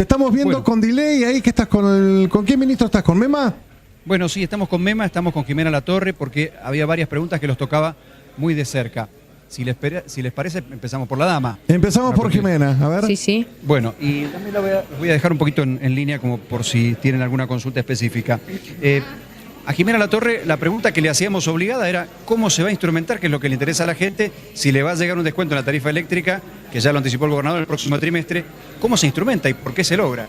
Te estamos viendo Bueno. con delay ahí, que estás ¿con qué ministro estás? ¿Con Mema? Bueno, sí, estamos con Mema, estamos con Jimena Latorre, porque había varias preguntas que los tocaba muy de cerca. Si les parece, empezamos por la dama. Empezamos por Jimena, a ver. Sí, sí. Bueno, y también los voy a dejar un poquito en línea como por si tienen alguna consulta específica. A Jimena Latorre la pregunta que le hacíamos obligada era cómo se va a instrumentar, que es lo que le interesa a la gente, si le va a llegar un descuento en la tarifa eléctrica, que ya lo anticipó el gobernador el próximo trimestre, ¿cómo se instrumenta y por qué se logra?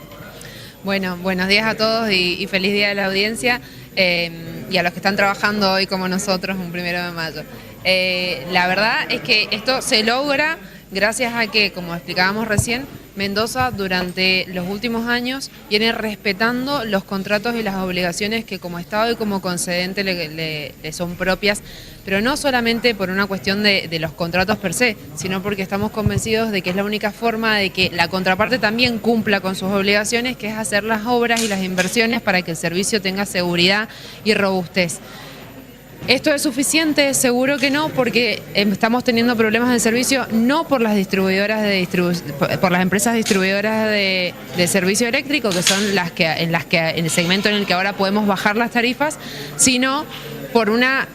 Bueno, buenos días a todos y feliz día de la audiencia y a los que están trabajando hoy como nosotros, un 1 de mayo. La verdad es que esto se logra gracias a que, como explicábamos recién, Mendoza durante los últimos años viene respetando los contratos y las obligaciones que como Estado y como concedente le son propias, pero no solamente por una cuestión de los contratos per se, sino porque estamos convencidos de que es la única forma de que la contraparte también cumpla con sus obligaciones, que es hacer las obras y las inversiones para que el servicio tenga seguridad y robustez. ¿Esto es suficiente? Seguro que no, porque estamos teniendo problemas de servicio no por las distribuidoras por las empresas distribuidoras de servicio eléctrico, que son en el segmento en el que ahora podemos bajar las tarifas, sino por una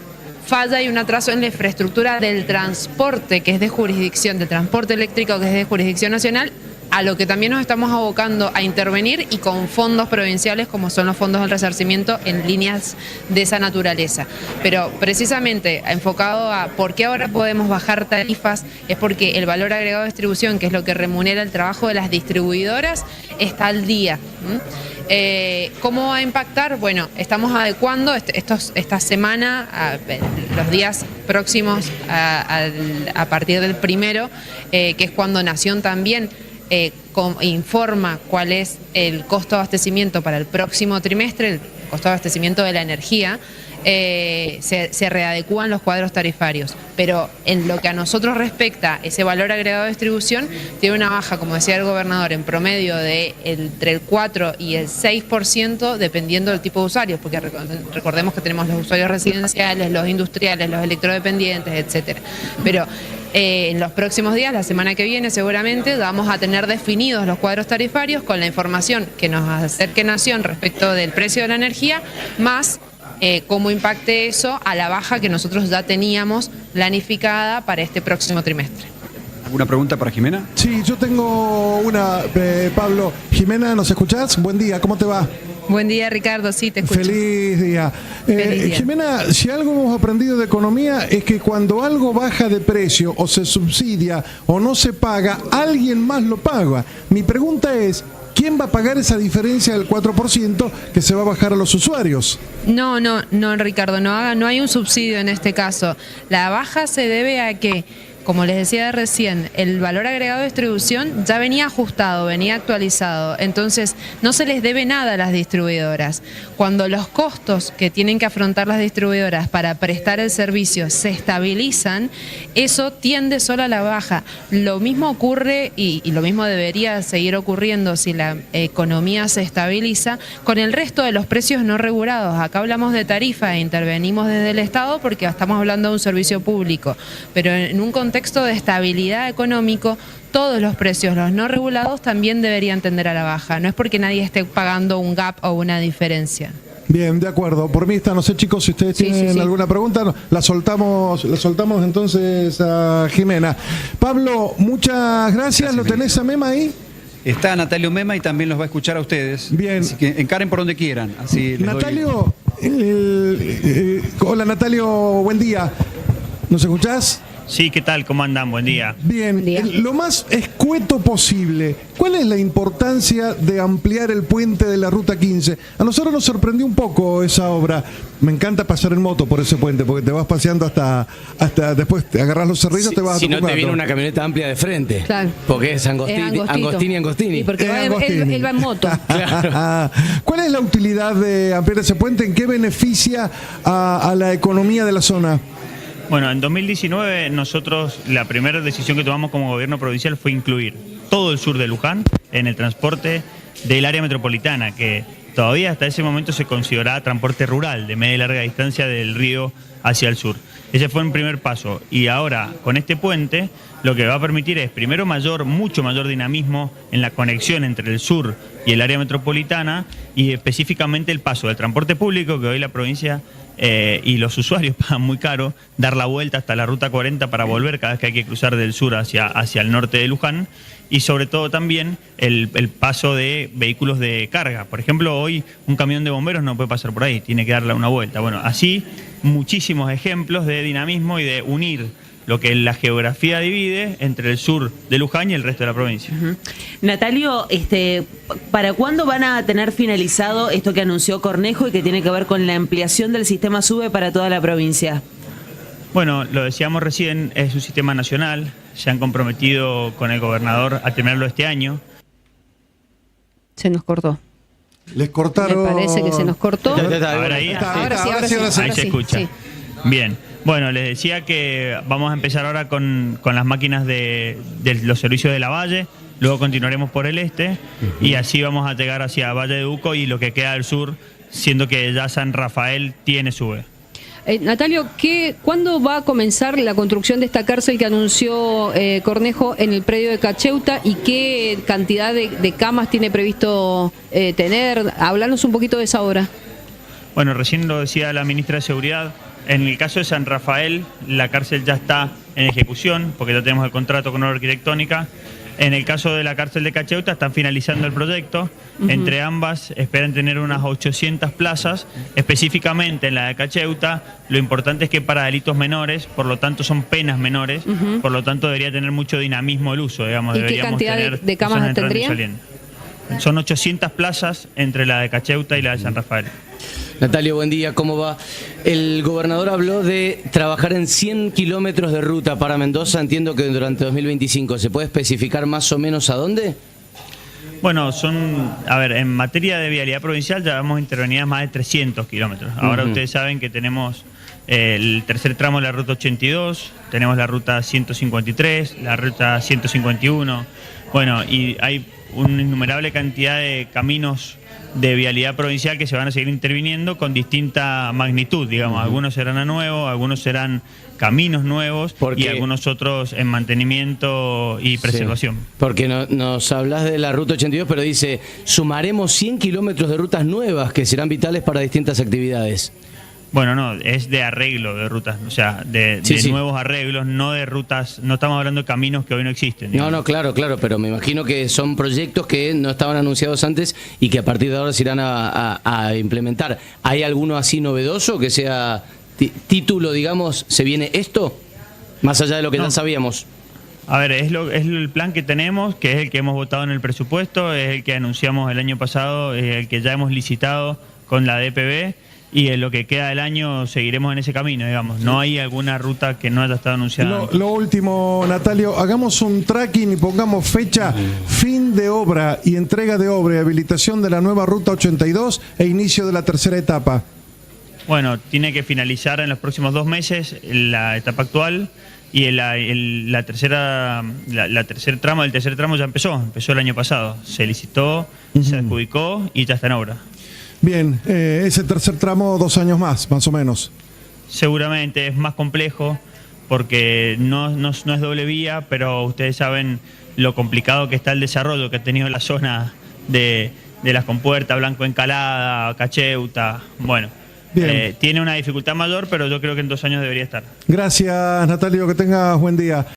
falla y un atraso en la infraestructura del transporte, que es de jurisdicción, del transporte eléctrico, que es de jurisdicción nacional, a lo que también nos estamos abocando a intervenir y con fondos provinciales como son los fondos del resarcimiento en líneas de esa naturaleza. Pero precisamente enfocado a por qué ahora podemos bajar tarifas es porque el valor agregado de distribución, que es lo que remunera el trabajo de las distribuidoras, está al día. ¿Cómo va a impactar? Bueno, estamos adecuando esta semana, los días próximos a partir del 1, que es cuando Nación también informa cuál es el costo de abastecimiento para el próximo trimestre, el costo de abastecimiento de la energía, se readecúan los cuadros tarifarios. Pero en lo que a nosotros respecta, ese valor agregado de distribución tiene una baja, como decía el gobernador, en promedio de entre el 4 y el 6%, dependiendo del tipo de usuarios, porque recordemos que tenemos los usuarios residenciales, los industriales, los electrodependientes, etcétera. Pero en los próximos días, la semana que viene seguramente, vamos a tener definidos los cuadros tarifarios con la información que nos acerque Nación respecto del precio de la energía, más cómo impacte eso a la baja que nosotros ya teníamos planificada para este próximo trimestre. ¿Alguna pregunta para Jimena? Sí, yo tengo una, Pablo. Jimena, ¿nos escuchás? Buen día, ¿cómo te va? Buen día, Ricardo, sí, te escucho. Feliz día. Feliz día. Jimena, si algo hemos aprendido de economía es que cuando algo baja de precio o se subsidia o no se paga, alguien más lo paga. Mi pregunta es, ¿quién va a pagar esa diferencia del 4% que se va a bajar a los usuarios? No, Ricardo, no hay un subsidio en este caso. La baja se debe a que, como les decía recién, el valor agregado de distribución ya venía ajustado, venía actualizado, entonces no se les debe nada a las distribuidoras. Cuando los costos que tienen que afrontar las distribuidoras para prestar el servicio se estabilizan, eso tiende solo a la baja. Lo mismo ocurre y lo mismo debería seguir ocurriendo si la economía se estabiliza con el resto de los precios no regulados. Acá hablamos de tarifa e intervenimos desde el Estado porque estamos hablando de un servicio público, pero en un contexto de estabilidad económico, todos los precios, los no regulados, también deberían tender a la baja. No es porque nadie esté pagando un gap o una diferencia. Bien, de acuerdo. Por mí está, no sé chicos, si ustedes tienen alguna pregunta, la soltamos entonces a Jimena. Pablo, muchas gracias. ¿Lo tenés a Mema ahí? Está Natalio Mema y también los va a escuchar a ustedes. Bien. Así que encaren por donde quieran. Así les Natalio, hola Natalio, buen día. ¿Nos escuchás? Sí, ¿qué tal? ¿Cómo andan? Buen día. Bien, lo más escueto posible. ¿Cuál es la importancia de ampliar el puente de la Ruta 15? A nosotros nos sorprendió un poco esa obra. Me encanta pasar en moto por ese puente, porque te vas paseando hasta después te agarras los cerrillos, te vas a Si no te Tucumán. viene una camioneta amplia de frente. Claro. Porque es Angostini. Y porque él va en moto. Claro. ¿Cuál es la utilidad de ampliar ese puente? ¿En qué beneficia a la economía de la zona? Bueno, en 2019 nosotros la primera decisión que tomamos como gobierno provincial fue incluir todo el sur de Luján en el transporte del área metropolitana, que todavía hasta ese momento se consideraba transporte rural de media y larga distancia del río hacia el sur. Ese fue un primer paso. Y ahora, con este puente, lo que va a permitir es, primero, mucho mayor dinamismo en la conexión entre el sur y el área metropolitana, y específicamente el paso del transporte público, que hoy la provincia y los usuarios pagan muy caro, dar la vuelta hasta la ruta 40 para volver cada vez que hay que cruzar del sur hacia el norte de Luján, y sobre todo también el paso de vehículos de carga. Por ejemplo, hoy un camión de bomberos no puede pasar por ahí, tiene que darle una vuelta. Bueno, así muchísimos ejemplos de dinamismo y de unir lo que la geografía divide entre el sur de Luján y el resto de la provincia. Natalio, ¿para cuándo van a tener finalizado esto que anunció Cornejo y que tiene que ver con la ampliación del sistema SUBE para toda la provincia? Bueno, lo decíamos recién, es un sistema nacional, se han comprometido con el gobernador a terminarlo este año. Se nos cortó. Les cortaron. Me parece que se nos cortó. Ahora ahí. Ahora sí. Ahí se escucha. Sí. Bien. Bueno, les decía que vamos a empezar ahora con las máquinas de los servicios de la Valle, luego continuaremos por el este y así vamos a llegar hacia Valle de Uco y lo que queda del sur, siendo que ya San Rafael tiene SUBE. Natalio, ¿cuándo va a comenzar la construcción de esta cárcel que anunció Cornejo en el predio de Cacheuta y qué cantidad de camas tiene previsto tener? Háblanos un poquito de esa obra. Bueno, recién lo decía la ministra de Seguridad. En el caso de San Rafael, la cárcel ya está en ejecución, porque ya tenemos el contrato con obra arquitectónica. En el caso de la cárcel de Cacheuta, están finalizando el proyecto. Entre ambas esperan tener unas 800 plazas. Específicamente en la de Cacheuta, lo importante es que para delitos menores, por lo tanto son penas menores, por lo tanto debería tener mucho dinamismo el uso, digamos. ¿Y qué cantidad de camas tendría? Son 800 plazas entre la de Cacheuta y la de San Rafael. Natalio, buen día, ¿cómo va? El gobernador habló de trabajar en 100 kilómetros de ruta para Mendoza, entiendo que durante 2025. ¿Se puede especificar más o menos a dónde? Bueno, en materia de vialidad provincial ya hemos intervenido más de 300 kilómetros. Ahora ustedes saben que tenemos el tercer tramo de la ruta 82, tenemos la ruta 153, la ruta 151, bueno, y hay una innumerable cantidad de caminos de vialidad provincial que se van a seguir interviniendo con distinta magnitud, digamos. Algunos serán a nuevo, algunos serán caminos nuevos y algunos otros en mantenimiento y preservación. Sí, porque nos hablas de la ruta 82, pero dice, sumaremos 100 kilómetros de rutas nuevas que serán vitales para distintas actividades. Bueno, no, es de arreglo de rutas, o sea, de nuevos arreglos, no de rutas, no estamos hablando de caminos que hoy no existen. Digamos. No, claro, pero me imagino que son proyectos que no estaban anunciados antes y que a partir de ahora se irán a implementar. ¿Hay alguno así novedoso que sea título, digamos, se viene esto? Más allá de lo que ya sabíamos. A ver, es el plan que tenemos, que es el que hemos votado en el presupuesto, es el que anunciamos el año pasado, es el que ya hemos licitado con la DPB. Y en lo que queda del año seguiremos en ese camino, digamos. No hay alguna ruta que no haya estado anunciada. Lo último, Natalio, hagamos un tracking y pongamos fecha, fin de obra y entrega de obra y habilitación de la nueva ruta 82 e inicio de la tercera etapa. Bueno, tiene que finalizar en los próximos 2 meses la etapa actual y el tercer tramo ya empezó el año pasado. Se licitó, se adjudicó y ya está en obra. Bien, ese tercer tramo 2 años más o menos. Seguramente es más complejo porque no es doble vía, pero ustedes saben lo complicado que está el desarrollo que ha tenido la zona de las compuertas, Blanco Encalada, Cacheuta. Bueno, tiene una dificultad mayor, pero yo creo que en 2 años debería estar. Gracias, Natalio, que tengas buen día.